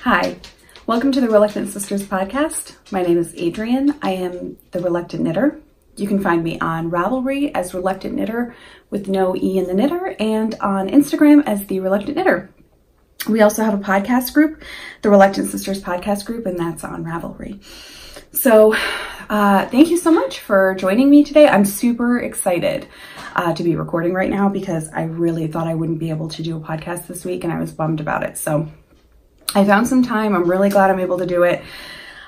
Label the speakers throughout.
Speaker 1: Hi, welcome to the Reluctant Sisters podcast. My name is Adrienne. I am the Reluctant Knitter. You can find me on Ravelry as Reluctant Knitter with no E in the knitter, and on Instagram as the Reluctant Knitter. We also have a podcast group, the Reluctant Sisters podcast group, and that's on Ravelry. So thank you so much for joining me today. I'm super excited to be recording right now because I really thought I wouldn't be able to do a podcast this week and I was bummed about it. So I found some time. I'm really glad I'm able to do it.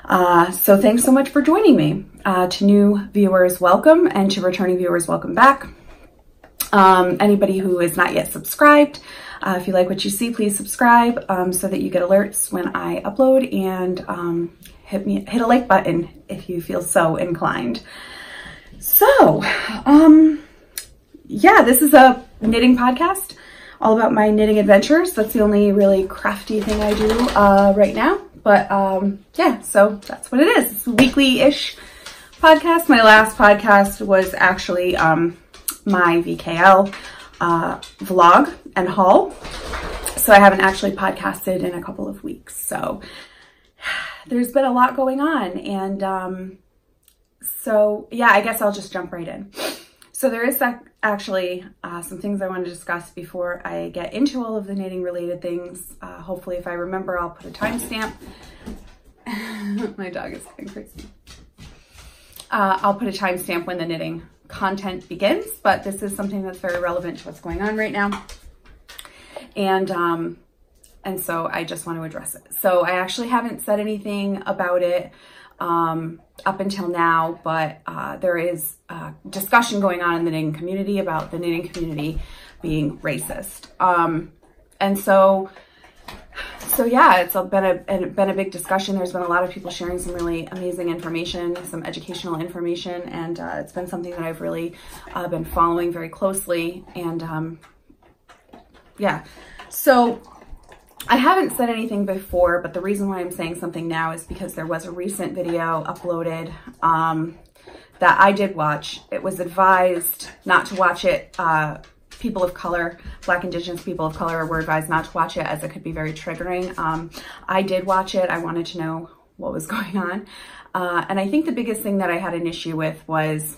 Speaker 1: So thanks so much for joining me. To new viewers, welcome, and to returning viewers, welcome back. Anybody who is not yet subscribed, if you like what you see, please subscribe so that you get alerts when I upload, and hit a like button if you feel so inclined. So, yeah, this is a knitting podcast all about my knitting adventures. That's the only really crafty thing I do right now. But yeah, so that's what it is. It's a weekly-ish podcast. My last podcast was actually my VKL vlog and haul. So I haven't actually podcasted in a couple of weeks. So there's been a lot going on. And so yeah, I guess I'll just jump right in. So there is actually some things I want to discuss before I get into all of the knitting related things. Hopefully if I remember, I'll put a timestamp. My dog is going crazy. I'll put a timestamp when the knitting content begins, but this is something that's very relevant to what's going on right now. And so I just want to address it. So I actually haven't said anything about it up until now, but there is discussion going on in the knitting community about the knitting community being racist. And so yeah, it's been a big discussion. There's been a lot of people sharing some really amazing information, some educational information, and it's been something that I've really been following very closely. And yeah, so I haven't said anything before, but the reason why I'm saying something now is because there was a recent video uploaded that I did watch. It was advised not to watch it. People of color, Black, Indigenous people of color were advised not to watch it as it could be very triggering. I did watch it. I wanted to know what was going on. And I think the biggest thing that I had an issue with was,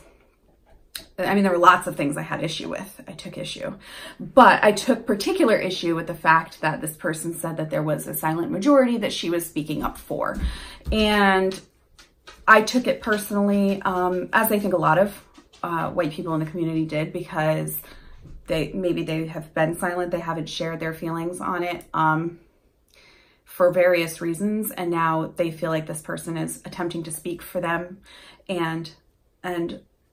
Speaker 1: I mean, there were lots of things I had issue with. I took issue, but I took particular issue with the fact that this person said that there was a silent majority that she was speaking up for. And I took it personally, as I think a lot of white people in the community did, because maybe they have been silent. They haven't shared their feelings on it for various reasons. And now they feel like this person is attempting to speak for them and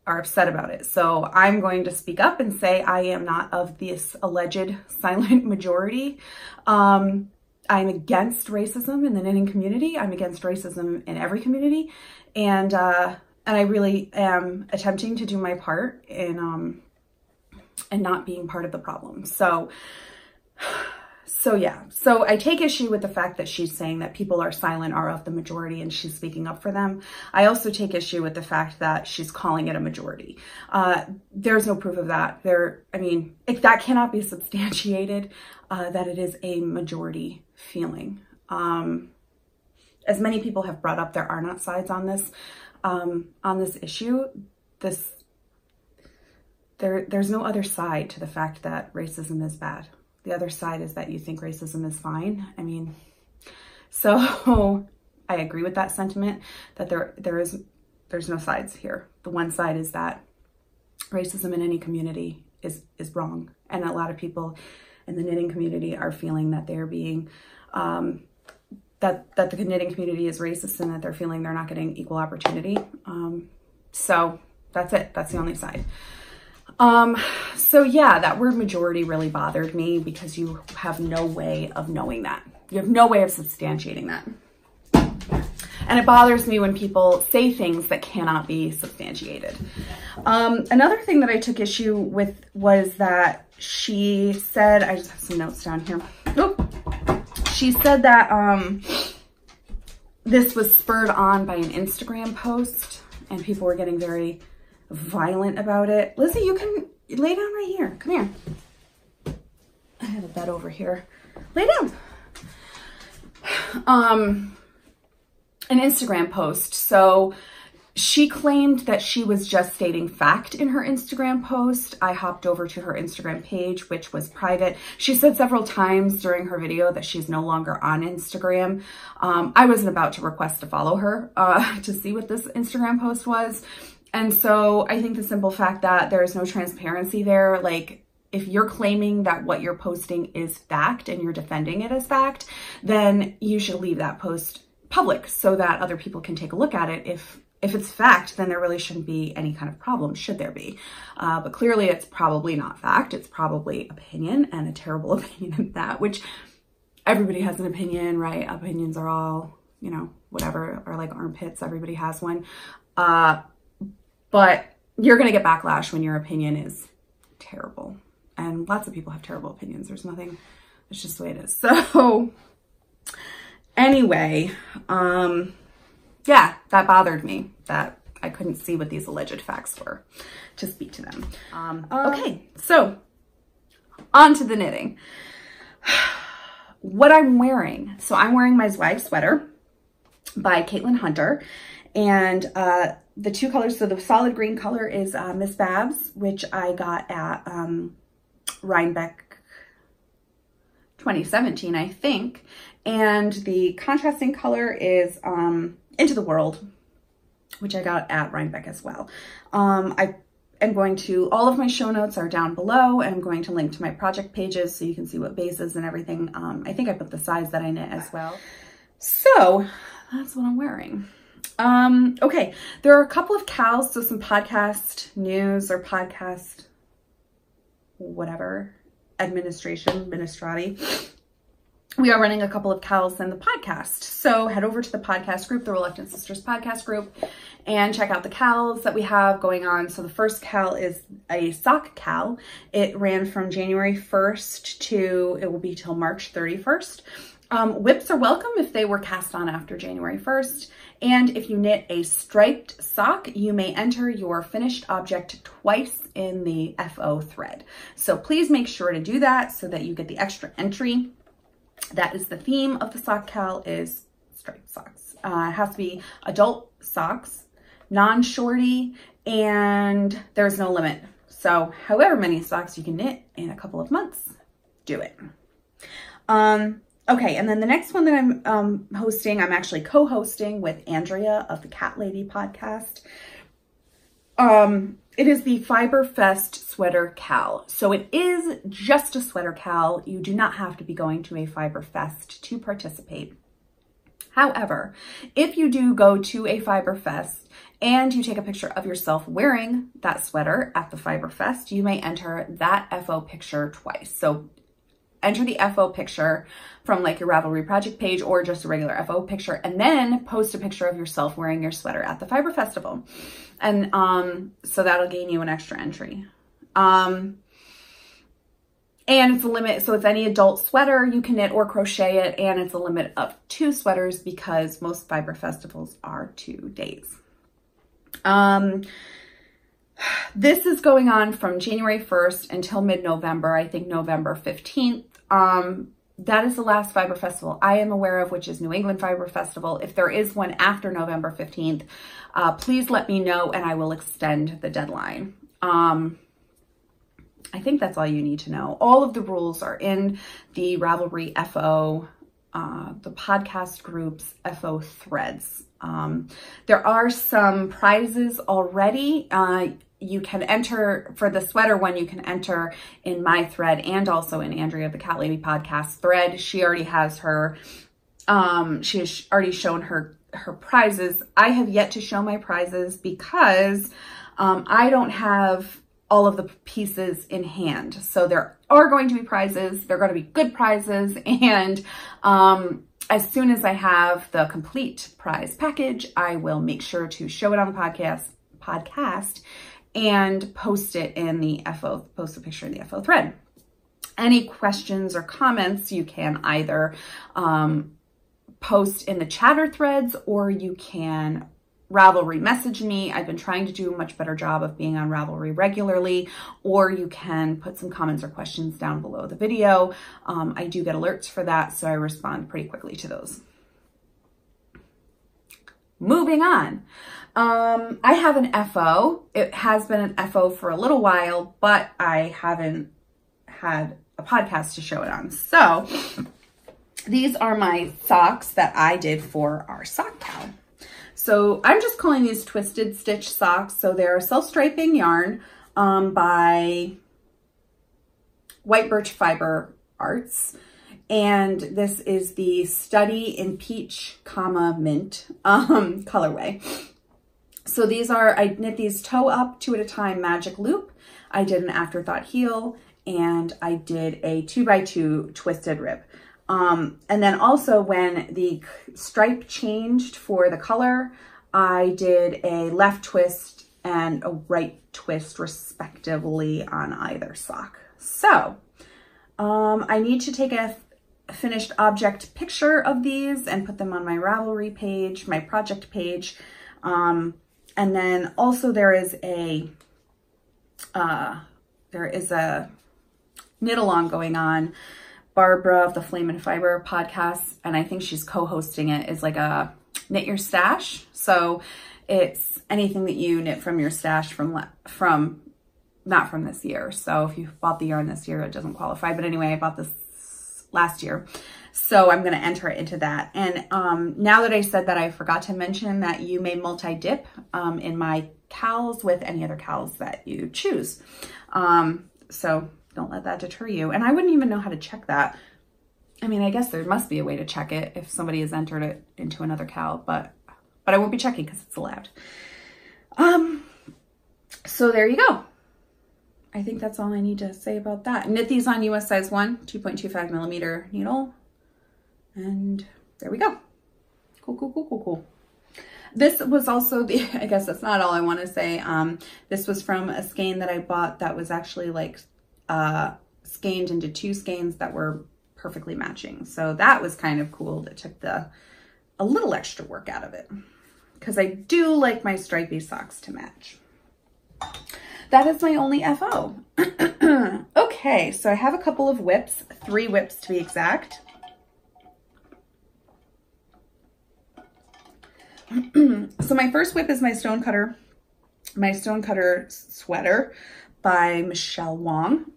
Speaker 1: are upset about it. So I'm going to speak up and say I am not of this alleged silent majority. I'm against racism in the knitting community. I'm against racism in every community. And I really am attempting to do my part in not being part of the problem. So yeah, so I take issue with the fact that she's saying that people are silent, are of the majority, and she's speaking up for them. I also take issue with the fact that she's calling it a majority. There's no proof of that. I mean, if that cannot be substantiated, that it is a majority feeling. As many people have brought up, there are not sides on this issue. There's no other side to the fact that racism is bad. The other side is that you think racism is fine. I mean, so I agree with that sentiment that there's no sides here. The one side is that racism in any community is wrong. And a lot of people in the knitting community are feeling that they're being, that the knitting community is racist and that they're feeling they're not getting equal opportunity. So that's it. That's the only side. So yeah, that word majority really bothered me because you have no way of knowing that. You have no way of substantiating that. And it bothers me when people say things that cannot be substantiated. Another thing that I took issue with was that she said, I just have some notes down here. Oh, she said that this was spurred on by an Instagram post and people were getting very violent about it. Lizzie, you can lay down right here. Come here. I have a bed over here. Lay down. an Instagram post. So she claimed that she was just stating fact in her Instagram post. I hopped over to her Instagram page, which was private. She said several times during her video that she's no longer on Instagram. I wasn't about to request to follow her to see what this Instagram post was. And so I think the simple fact that there is no transparency there, like if you're claiming that what you're posting is fact and you're defending it as fact, then you should leave that post public so that other people can take a look at it. If it's fact, then there really shouldn't be any kind of problem, should there be. But clearly it's probably not fact. It's probably opinion, and a terrible opinion at that, which everybody has an opinion, right? Opinions are all, you know, whatever, are like armpits. Everybody has one. But you're going to get backlash when your opinion is terrible. And lots of people have terrible opinions. There's nothing, it's just the way it is. So anyway, yeah, that bothered me that I couldn't see what these alleged facts were to speak to them. Okay, so on to the knitting. What I'm wearing. So I'm wearing my Zweig sweater by Caitlin Hunter. And the two colors, so the solid green color is Miss Babs, which I got at Rhinebeck 2017, I think. And the contrasting color is Into the World, which I got at Rhinebeck as well. I am going to, all of my show notes are down below, and I'm going to link to my project pages so you can see what bases and everything. I think I put the size that I knit as well. So that's what I'm wearing. Okay, there are a couple of KALs, so some podcast news or podcast, whatever, administrati. We are running a couple of KALs in the podcast. So head over to the podcast group, the Reluctant Sisters podcast group, and check out the KALs that we have going on. So the first KAL is a sock KAL. It ran from January 1st to, it will be till March 31st. Whips are welcome if they were cast on after January 1st. And if you knit a striped sock, you may enter your finished object twice in the FO thread. So please make sure to do that so that you get the extra entry. That is the theme of the sock KAL, is striped socks. It has to be adult socks, non-shorty, and there's no limit. So however many socks you can knit in a couple of months, do it. Okay, and then the next one that I'm hosting, I'm actually co-hosting with Andrea of the Cat Lady podcast. It is the Fiber Fest Sweater KAL. So it is just a sweater KAL. You do not have to be going to a Fiber Fest to participate. However, if you do go to a Fiber Fest and you take a picture of yourself wearing that sweater at the Fiber Fest, you may enter that FO picture twice. So enter the FO picture from like your Ravelry project page or just a regular FO picture, and then post a picture of yourself wearing your sweater at the Fiber Festival. And so that'll gain you an extra entry. And it's a limit, so it's any adult sweater you can knit or crochet it, and it's a limit of 2 sweaters because most Fiber Festivals are 2 days. This is going on from January 1st until mid-November, I think November 15th. That is the last Fiber Festival I am aware of, which is New England Fiber Festival. If there is one after November 15th, please let me know and I will extend the deadline. I think that's all you need to know. All of the rules are in the Ravelry FO, the podcast group's FO threads. There are some prizes already. You can enter for the sweater one, you can enter in my thread and also in Andrea of the Cat Lady podcast thread. She already has her, she has already shown her prizes. I have yet to show my prizes because I don't have all of the pieces in hand. So there are going to be prizes. They're going to be good prizes. And as soon as I have the complete prize package, I will make sure to show it on the podcast and post it in the FO, post a picture in the FO thread. Any questions or comments, you can either post in the chatter threads or you can Ravelry message me. I've been trying to do a much better job of being on Ravelry regularly, or you can put some comments or questions down below the video. I do get alerts for that, so I respond pretty quickly to those. moving on. I have an FO. It has been an FO for a little while, but I haven't had a podcast to show it on. So these are my socks that I did for our sock KAL. So I'm just calling these twisted stitch socks. So they're self-striping yarn by White Birch Fiber Arts. And this is the Study in Peach, Mint colorway. So these are, I knit these toe up 2 at a time magic loop. I did an afterthought heel, and I did a 2x2 twisted rib. And then also when the stripe changed for the color, I did a left twist and a right twist respectively on either sock. So I need to take a finished object picture of these and put them on my Ravelry page, my project page. And then also there is a knit along going on. Barbara of the Flame and Fiber podcast, and I think she's co-hosting it, is like a knit your stash. So it's anything that you knit from your stash from not from this year. So if you bought the yarn this year, it doesn't qualify. But anyway, I bought this last year. So I'm going to enter it into that. And now that I said that, I forgot to mention that you may multi-dip in my KALs with any other KALs that you choose. So don't let that deter you. And I wouldn't even know how to check that. I mean, I guess there must be a way to check it if somebody has entered it into another KAL, but I won't be checking because it's allowed. So there you go. I think that's all I need to say about that. Knit these on US size 1, 2.25 millimeter needle. And there we go. Cool, cool, cool, cool, cool. This was also the, I guess that's not all I want to say. This was from a skein that I bought that was actually like skeined into 2 skeins that were perfectly matching. So that was kind of cool. That took a little extra work out of it because I do like my stripy socks to match. That is my only FO. Okay, so I have a couple of whips, 3 whips to be exact. So my first whip is my stonecutter sweater by Michelle Wong.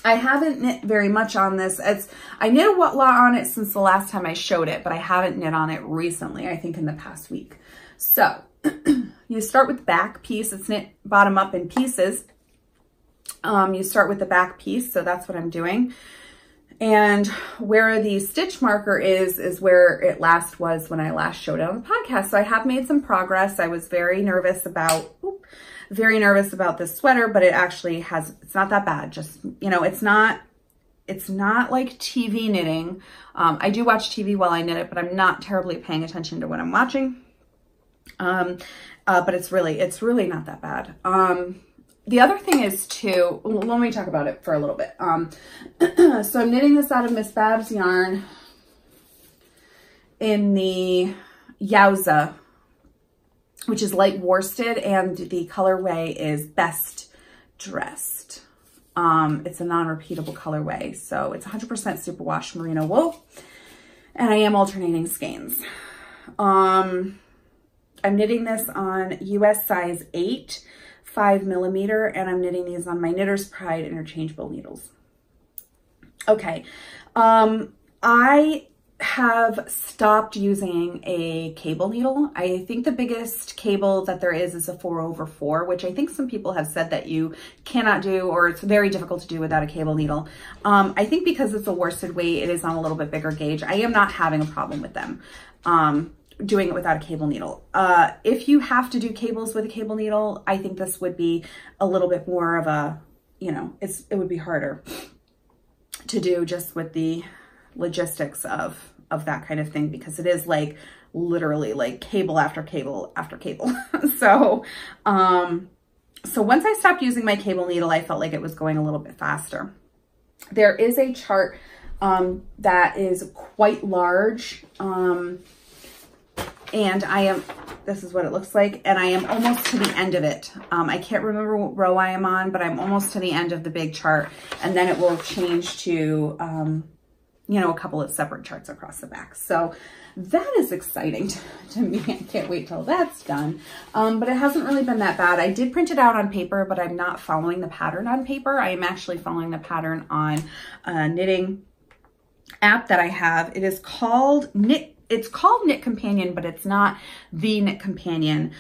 Speaker 1: I haven't knit very much on this. I knit a lot on it since the last time I showed it, but I haven't knit on it recently, I think in the past week. So you start with the back piece. It's knit bottom up in pieces. You start with the back piece, so that's what I'm doing. And where the stitch marker is where it last was when I last showed it on the podcast. So I have made some progress. I was very nervous about this sweater, but it actually it's not that bad. Just, you know, it's not like TV knitting. I do watch TV while I knit it, but I'm not terribly paying attention to what I'm watching. But it's really not that bad. The other thing is too, let me talk about it for a little bit. So I'm knitting this out of Miss Babs yarn in the Yowza, which is light worsted, and the colorway is Best Dressed. It's a non-repeatable colorway, so it's 100% superwash merino wool, and I am alternating skeins. I'm knitting this on US size 8, 5 millimeter, and I'm knitting these on my Knitter's Pride interchangeable needles. Okay, I have stopped using a cable needle. I think the biggest cable that there is a 4/4, which I think some people have said that you cannot do, or it's very difficult to do without a cable needle. I think because it's a worsted weight, it is on a little bit bigger gauge. I am not having a problem with them. Doing it without a cable needle. If you have to do cables with a cable needle, I think this would be a little bit more of a, you know, it would be harder to do just with the logistics of that kind of thing, because it is like literally like cable after cable after cable. So once I stopped using my cable needle, I felt like it was going a little bit faster. There is a chart that is quite large. And this is what it looks like, and I am almost to the end of it. I can't remember what row I am on, but I'm almost to the end of the big chart, and then it will change to you know, a couple of separate charts across the back. So that is exciting to me. I can't wait till that's done. But it hasn't really been that bad. I did print it out on paper, but I'm not following the pattern on paper. I am actually following the pattern on a knitting app that I have. It is called It's called Knit Companion, but it's not the Knit Companion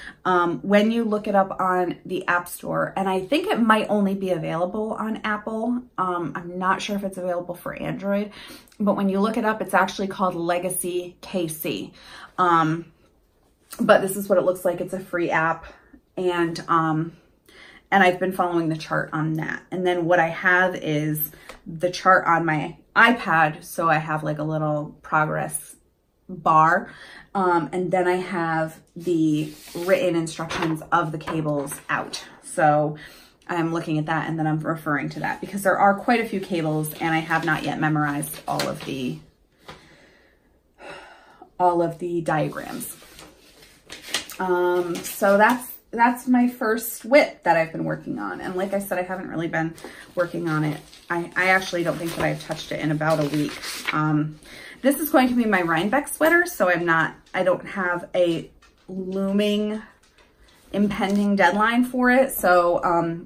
Speaker 1: when you look it up on the App Store. And I think it might only be available on Apple. I'm not sure if it's available for Android, but when you look it up, it's actually called Legacy KC. But this is what it looks like. It's a free app, and I've been following the chart on that. And then what I have is the chart on my iPad. So I have like a little progress bar. And then I have the written instructions of the cables out. So I'm looking at that and then I'm referring to that because there are quite a few cables and I have not yet memorized all of the diagrams. So that's my first WIP that I've been working on. And like I said, I haven't really been working on it. I actually don't think that I've touched it in about a week. This is going to be my Rhinebeck sweater, so I don't have a looming impending deadline for it. So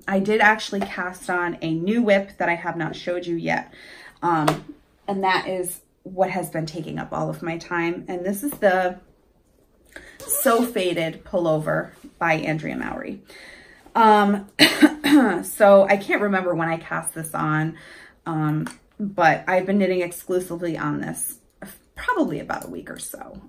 Speaker 1: I did actually cast on a new WIP that I have not showed you yet. And that is what has been taking up all of my time. And this is the So Faded pullover by Andrea Mowry. So I can't remember when I cast this on, but I've been knitting exclusively on this probably about a week or so.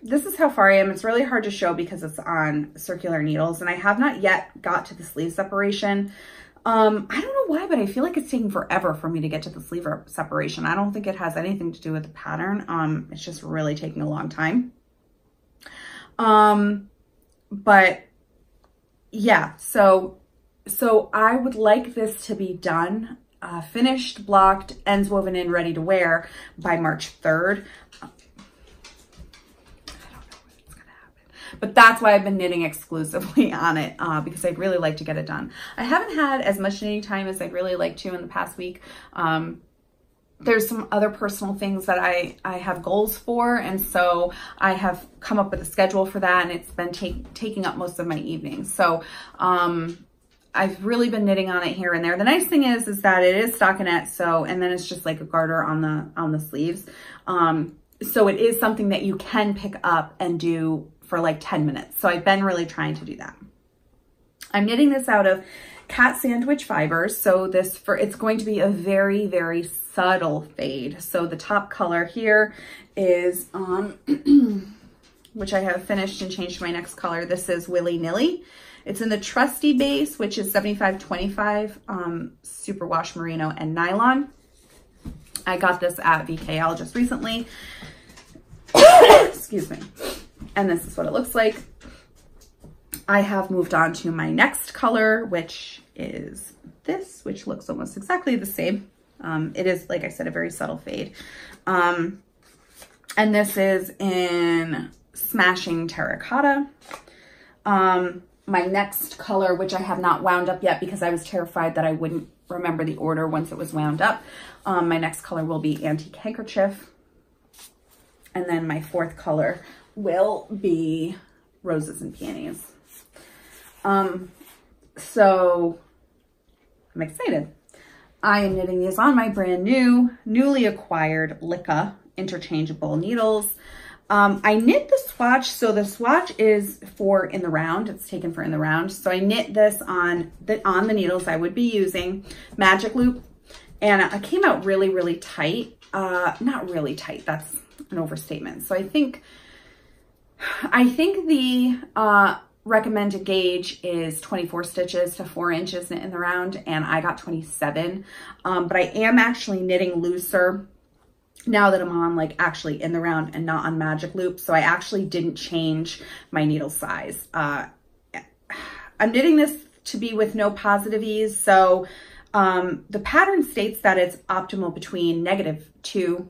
Speaker 1: This is how far I am. It's really hard to show because it's on circular needles and I have not yet got to the sleeve separation. I don't know why, but I feel like it's taking forever for me to get to the sleeve separation. I don't think it has anything to do with the pattern. It's just really taking a long time. But yeah, so I would like this to be done, finished, blocked, ends woven in, ready to wear by March 3rd. But that's why I've been knitting exclusively on it, because I'd really like to get it done. I haven't had as much knitting time as I'd really like to in the past week. There's some other personal things that I have goals for, and so I have come up with a schedule for that, and it's been taking up most of my evenings. So I've really been knitting on it here and there. The nice thing is that it is stockinette, so, and then it's just like a garter on the sleeves. So it is something that you can pick up and do for like 10 minutes. So I've been really trying to do that. I'm knitting this out of cat sandwich fibers. So it's going to be a very, very subtle fade. So the top color here is, which I have finished and changed to my next color. This is Willy Nilly. It's in the Trusty base, which is 75-25 superwash merino and nylon. I got this at KALs just recently. Excuse me. And this is what it looks like. I have moved on to my next color, which is this, which looks almost exactly the same. It is, like I said, a very subtle fade. And this is in Smashing Terracotta. My next color, which I have not wound up yet because I was terrified that I wouldn't remember the order once it was wound up. My next color will be Antique Handkerchief. And then my fourth color will be Roses and Peonies. So I'm excited. I am knitting these on my brand new, newly acquired Licka interchangeable needles. I knit the swatch. So the swatch is for In the Round. It's taken for In the Round. So I knit this on the needles I would be using, Magic Loop, and it came out really, really tight. Not really tight. That's an overstatement. So I think the recommended gauge is 24 stitches to 4 inches knit in the round, and I got 27. But I am actually knitting looser now that I'm on like actually In the Round and not on Magic Loop. So I actually didn't change my needle size. I'm knitting this to be with no positive ease. So the pattern states that it's optimal between -2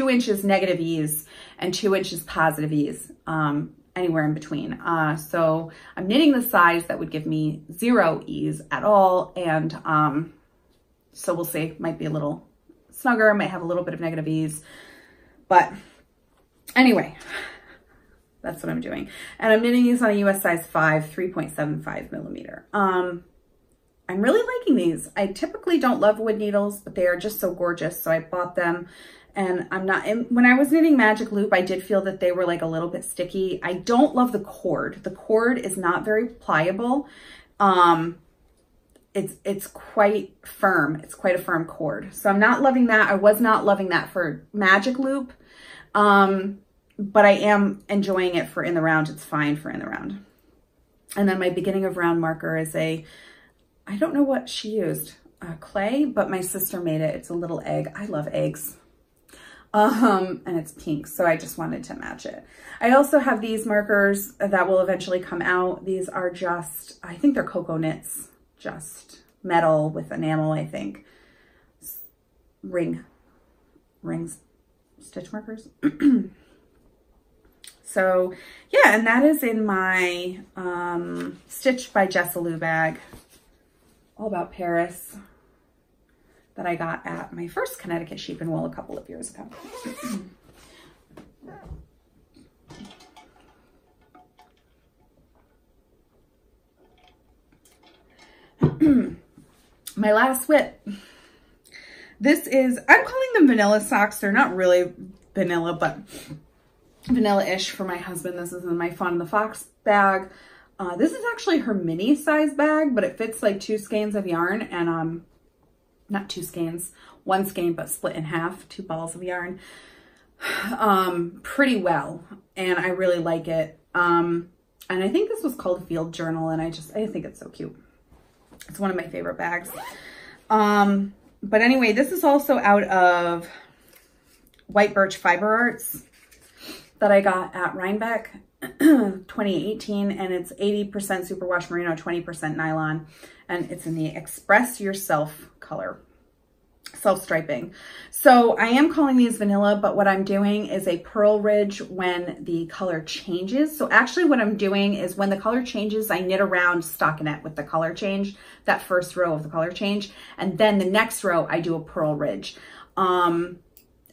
Speaker 1: inches negative ease and 2 inches positive ease, anywhere in between. So I'm knitting the size that would give me 0 ease at all. And So we'll see. Might be a little snugger, might have a little bit of negative ease. But anyway, that's what I'm doing. And I'm knitting these on a US size 5, 3.75 millimeter. I'm really liking these. I typically don't love wood needles, but they are just so gorgeous. So I bought them, and when I was knitting Magic Loop, I did feel that they were like a little bit sticky. I don't love the cord. The cord is not very pliable. It's quite firm. It's quite a firm cord. So I'm not loving that. I was not loving that for Magic Loop. But I am enjoying it for in the round. It's fine for in the round. And then my beginning of round marker is I don't know what she used, clay, but my sister made it. It's a little egg. I love eggs. And it's pink, so I just wanted to match it. I also have these markers that will eventually come out. These are just, I think they're Cocoa Knits, just metal with enamel, I think. Rings, stitch markers. So yeah, and that is in my Stitch by Jessalou bag, all about Paris, that I got at my first Connecticut Sheep and Wool a couple of years ago. My last whip. This is, I'm calling them vanilla socks. They're not really vanilla, but vanilla-ish for my husband. This is in my Fawn and the Fox bag. This is actually her mini size bag, but it fits like 2 skeins of yarn, and not 2 skeins, 1 skein, but split in half, 2 balls of yarn, pretty well. And I really like it. And I think this was called Field Journal, and I think it's so cute. It's one of my favorite bags. But anyway, this is also out of White Birch Fiber Arts that I got at Rhinebeck 2018, and it's 80% superwash merino, 20% nylon, and it's in the Express Yourself color, self-striping. So I am calling these vanilla, but what I'm doing is a purl ridge when the color changes. So actually what I'm doing is when the color changes, I knit around stockinette with the color change, that first row of the color change, and then the next row I do a purl ridge.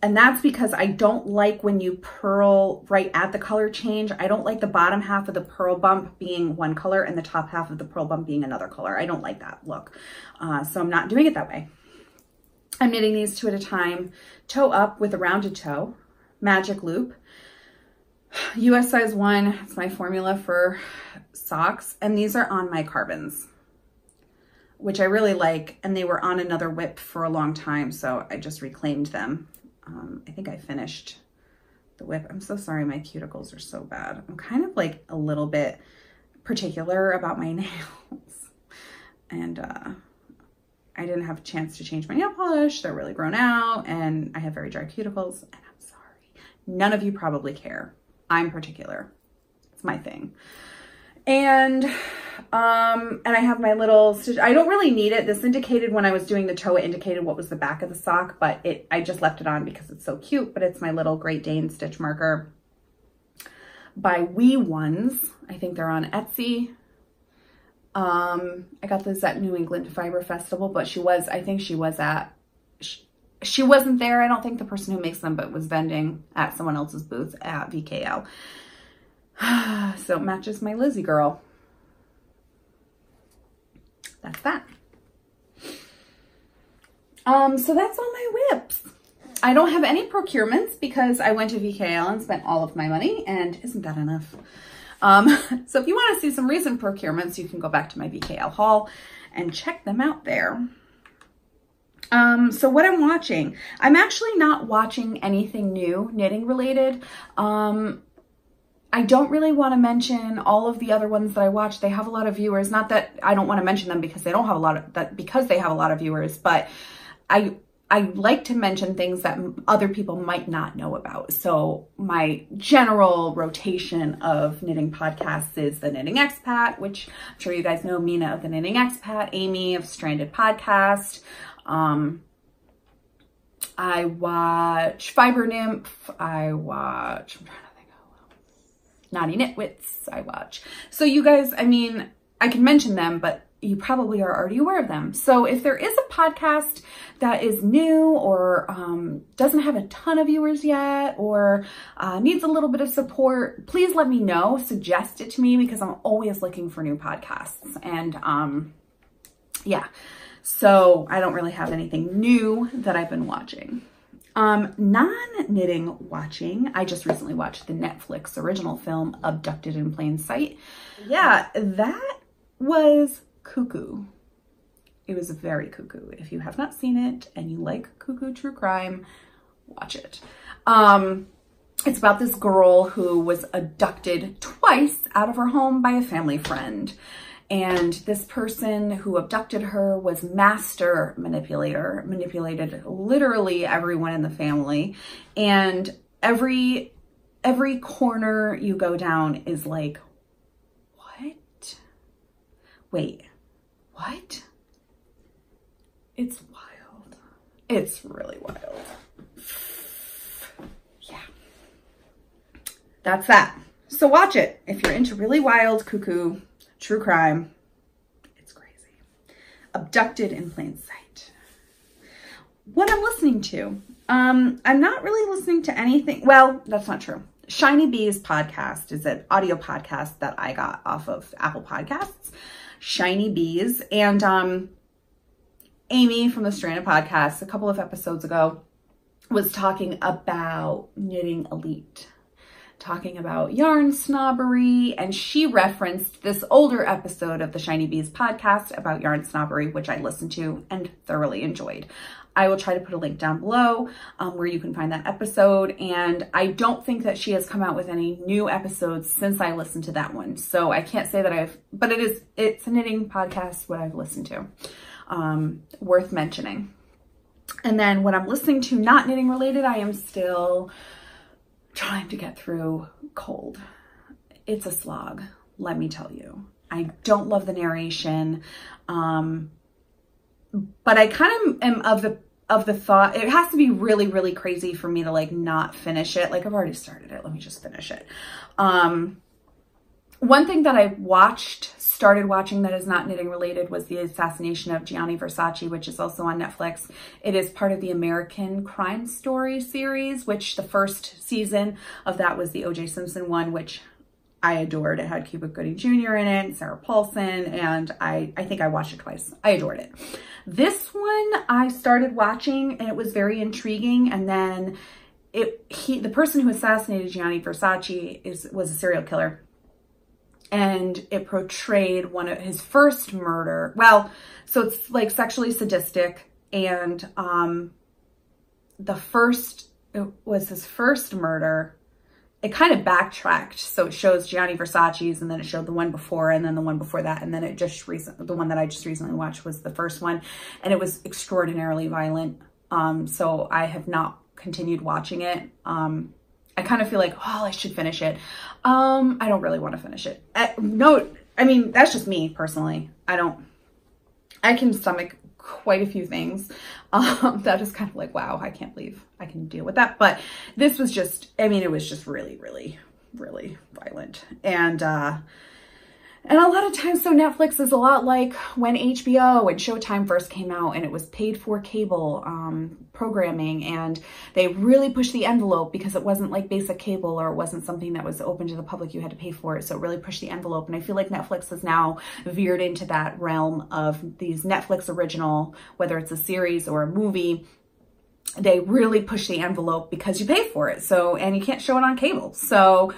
Speaker 1: And that's because I don't like when you purl right at the color change. I don't like the bottom half of the purl bump being one color and the top half of the purl bump being another color. I don't like that look. So I'm not doing it that way. I'm knitting these 2 at a time, toe up with a rounded toe, Magic Loop, US size 1. It's my formula for socks. And these are on my carbons, which I really like. And they were on another whip for a long time, so I just reclaimed them. I think I finished the whip. I'm so sorry, my cuticles are so bad. I'm kind of like a little bit particular about my nails. And I didn't have a chance to change my nail polish. They're really grown out, and I have very dry cuticles, and I'm sorry. None of you probably care. I'm particular. It's my thing. And I have my little stitch. I don't really need it. This indicated when I was doing the toe, it indicated what was the back of the sock, but I just left it on because it's so cute. But it's my little Great Dane stitch marker by Wee Ones. I think they're on Etsy. I got this at New England Fiber Festival, but I think she wasn't there. I don't think the person who makes them, but was vending at someone else's booth at VKL. So it matches my Lizzie girl. That's that. So that's all my whips. I don't have any procurements because I went to VKL and spent all of my money, and isn't that enough? So if you want to see some recent procurements, you can go back to my VKL haul and check them out there. So what I'm watching, I'm actually not watching anything new knitting related. I don't really want to mention all of the other ones that I watch. They have a lot of viewers. Not that I don't want to mention them because they don't have a lot of because they have a lot of viewers, but I like to mention things that other people might not know about. So my general rotation of knitting podcasts is the Knitting Expat, which I'm sure you guys know, Mina of the Knitting Expat, Amy of Stranded Podcast. I watch Fiber Nymph. I watch, I'm trying to think of Naughty Knitwits I watch. So you guys, I mean, I can mention them, but you probably are already aware of them. So if there is a podcast that is new or doesn't have a ton of viewers yet or needs a little bit of support, please let me know. Suggest it to me because I'm always looking for new podcasts. And yeah, so I don't really have anything new that I've been watching. Non-knitting watching, I just recently watched the Netflix original film Abducted in Plain Sight. Yeah, that was cuckoo. It was very cuckoo. If you have not seen it and you like cuckoo true crime, watch it. It's about this girl who was abducted twice out of her home by a family friend. And this person who abducted her was master manipulator, manipulated literally everyone in the family. And every corner you go down is like, what? Wait, what? It's wild. It's really wild. Yeah. That's that. So watch it if you're into really wild cuckoo true crime. It's crazy. Abducted in Plain Sight. What I'm listening to. I'm not really listening to anything. Well, that's not true. Shiny Bees podcast is an audio podcast that I got off of Apple Podcasts. Shiny Bees. And Amy from the Stranded Podcast a couple of episodes ago was talking about Knitting Elite, talking about yarn snobbery, and she referenced this older episode of the Shiny Bees podcast about yarn snobbery, which I listened to and thoroughly enjoyed. I will try to put a link down below where you can find that episode. And I don't think that she has come out with any new episodes since I listened to that one. So I can't say that but it's a knitting podcast, what I've listened to, worth mentioning. And then what I'm listening to, not knitting related, I am still trying to get through Cold. It's a slog, let me tell you. I don't love the narration, but I kind of am of the thought, it has to be really, really crazy for me to like not finish it. Like I've already started it, let me just finish it. One thing that I started watching that is not knitting related was the assassination of Gianni Versace, which is also on Netflix. It is part of the American Crime Story series, which the first season of that was the O.J. Simpson one, which I adored. It had Cuba Gooding Jr. in it, and Sarah Paulson, and I think I watched it twice. I adored it. This one I started watching and it was very intriguing, and then the person who assassinated Gianni Versace was a serial killer. And it portrayed one of his first murder. Well, so it's like sexually sadistic, and it was his first murder. It kind of backtracked. So it shows Gianni Versace's, and then it showed the one before, and then the one before that. And then the one that I just recently watched was the first one, and it was extraordinarily violent. So I have not continued watching it. I kind of feel like, oh, I should finish it. I don't really want to finish it. No, I mean, that's just me personally. I can stomach quite a few things. That is kind of like, wow, I can't believe I can deal with that. But this was just, I mean, it was just really, really, really violent. And a lot of times, so Netflix is a lot like when HBO and Showtime first came out, and it was paid for cable programming, and they really pushed the envelope because it wasn't like basic cable, or it wasn't something that was open to the public. You had to pay for it. So it really pushed the envelope. And I feel like Netflix has now veered into that realm of these Netflix original, whether it's a series or a movie, they really push the envelope because you pay for it. So, and you can't show it on cable. So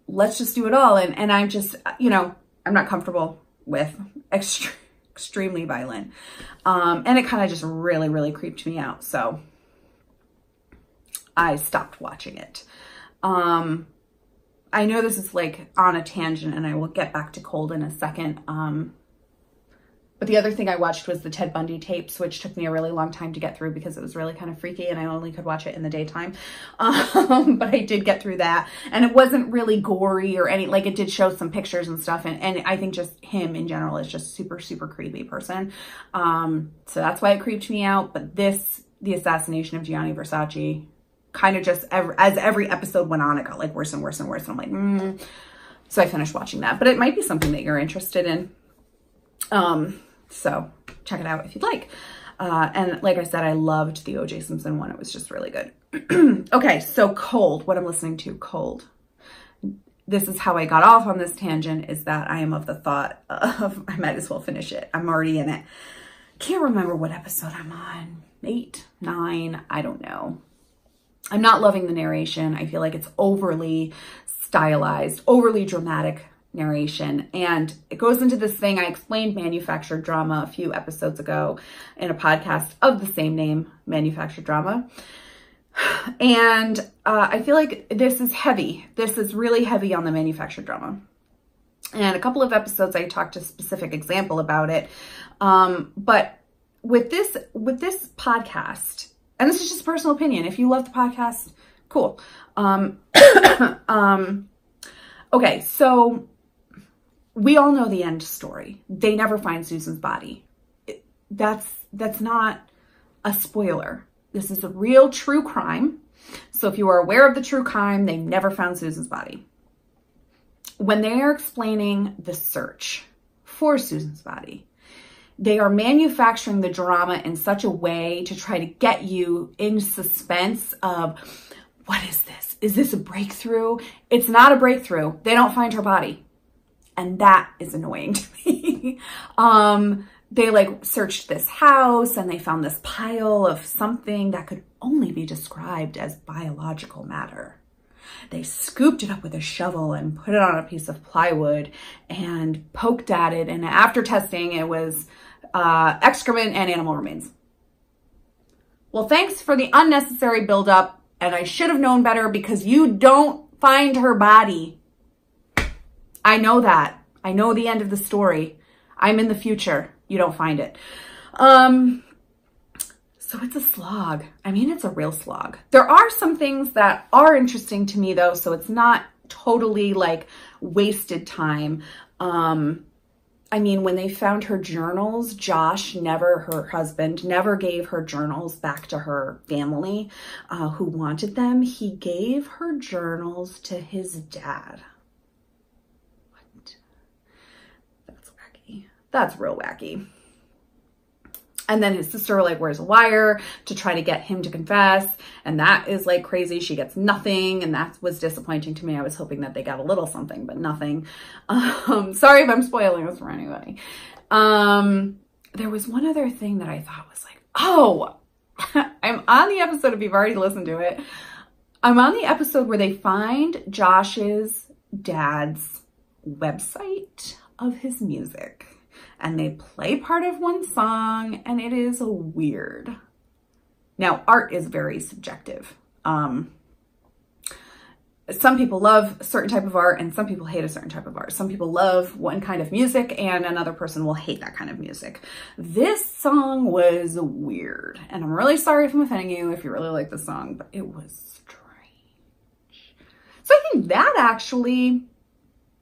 Speaker 1: let's just do it all. And I'm just, I'm not comfortable with extremely violent. And it kind of just really, really creeped me out. So I stopped watching it. I know this is like on a tangent, and I will get back to Cold in a second. But the other thing I watched was the Ted Bundy tapes, which took me a really long time to get through because it was really kind of freaky, and I only could watch it in the daytime. But I did get through that, and it wasn't really gory or any, like, it did show some pictures and stuff. And I think just him in general is just super, super creepy person. So that's why it creeped me out. But the assassination of Gianni Versace, kind of just as every episode went on, it got like worse and worse and worse. And I'm like, So I finished watching that, but it might be something that you're interested in. So check it out if you'd like. And like I said, I loved the O.J. Simpson one. It was just really good. Okay, so cold, what I'm listening to, cold. This is how I got off on this tangent, is that I am of the thought of I might as well finish it. I'm already in it. Can't remember what episode I'm on. 8, 9, I don't know. I'm not loving the narration. I feel like it's overly stylized, overly dramatic narration. And it goes into this thing. I explained manufactured drama a few episodes ago in a podcast of the same name, Manufactured Drama. And I feel like this is heavy. This is really heavy on the manufactured drama. And a couple of episodes, I talked a specific example about it. But with this podcast, and this is just personal opinion. If you love the podcast, cool. Okay, so we all know the end story. They never find Susan's body. That's not a spoiler. This is a real true crime. So if you are aware of the true crime, they never found Susan's body. When they are explaining the search for Susan's body, they are manufacturing the drama in such a way to try to get you in suspense of, what is this? Is this a breakthrough? It's not a breakthrough. They don't find her body. And that is annoying to me. They like searched this house and they found this pile of something that could only be described as biological matter. They scooped it up with a shovel and put it on a piece of plywood and poked at it. And after testing, it was excrement and animal remains. Well, thanks for the unnecessary buildup. And I should have known better because you don't find her body. I know that. I know the end of the story. I'm in the future. You don't find it. So it's a slog. I mean, it's a real slog. There are some things that are interesting to me though, so it's not totally like wasted time. I mean, when they found her journals, Josh her husband, never gave her journals back to her family who wanted them. He gave her journals to his dad. What? That's wacky. That's real wacky. And then his sister like wears a wire to try to get him to confess. And that is like crazy. She gets nothing. And that was disappointing to me. I was hoping that they got a little something, but nothing. Sorry if I'm spoiling this for anybody. There was one other thing that I thought was like, oh, I'm on the episode, if you've already listened to it, I'm on the episode where they find Josh's dad's website of his music. And they play part of one song, and it is weird. Now, art is very subjective. Some people love a certain type of art, and some people hate a certain type of art. Some people love one kind of music, and another person will hate that kind of music. This song was weird, and I'm really sorry if I'm offending you if you really like the song, but it was strange. So I think that actually...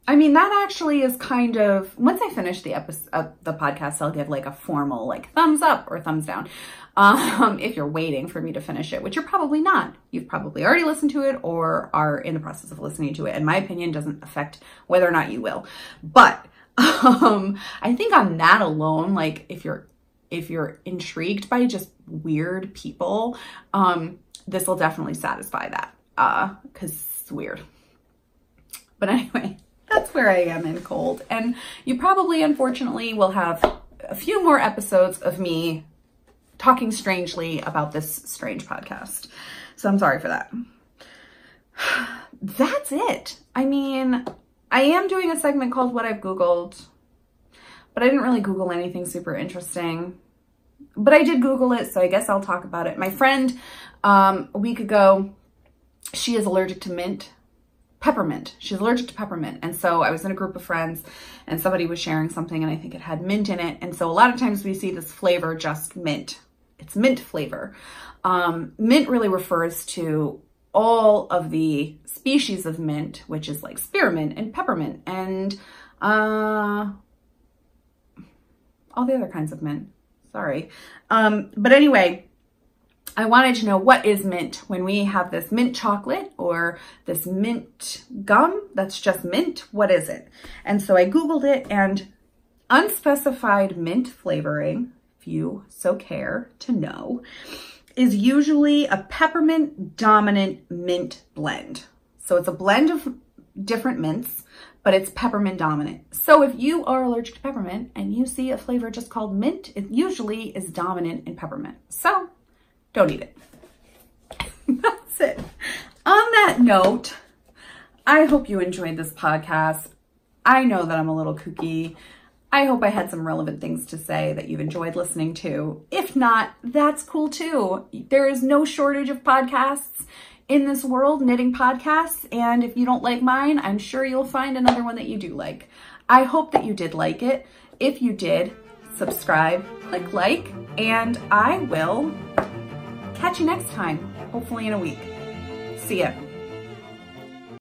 Speaker 1: that actually is kind of, once I finish the episode, the podcast, I'll give like a formal like thumbs up or thumbs down. If you're waiting for me to finish it, which you're probably not. You've probably already listened to it or are in the process of listening to it. And my opinion doesn't affect whether or not you will. But I think on that alone, like if you're intrigued by just weird people, this will definitely satisfy that because it's weird. But anyway. That's where I am in cold. And you probably, unfortunately, will have a few more episodes of me talking strangely about this strange podcast. So I'm sorry for that. That's it. I mean, I am doing a segment called What I've Googled, but I didn't really Google anything super interesting. But I did Google it, so I guess I'll talk about it. My friend, a week ago, she is allergic to peppermint. She's allergic to peppermint. And so I was in a group of friends and somebody was sharing something and I think it had mint in it. And so a lot of times we see this flavor, just mint. It's mint flavor. Mint really refers to all of the species of mint, which is like spearmint and peppermint and all the other kinds of mint. Sorry. But anyway, I wanted to know, what is mint when we have this mint chocolate or this mint gum that's just mint? What is it? And so I Googled it, and Unspecified mint flavoring, if you so care to know, is usually a peppermint dominant mint blend. So it's a blend of different mints, but it's peppermint dominant. So if you are allergic to peppermint and you see a flavor just called mint, it usually is dominant in peppermint. So don't eat it. That's it. On that note, I hope you enjoyed this podcast. I know that I'm a little kooky. I hope I had some relevant things to say that you've enjoyed listening to. If not, that's cool too. There is no shortage of podcasts in this world, knitting podcasts, and if you don't like mine, I'm sure you'll find another one that you do like. I hope that you did like it. If you did, subscribe, click like, and I will catch you next time, hopefully in a week. See ya.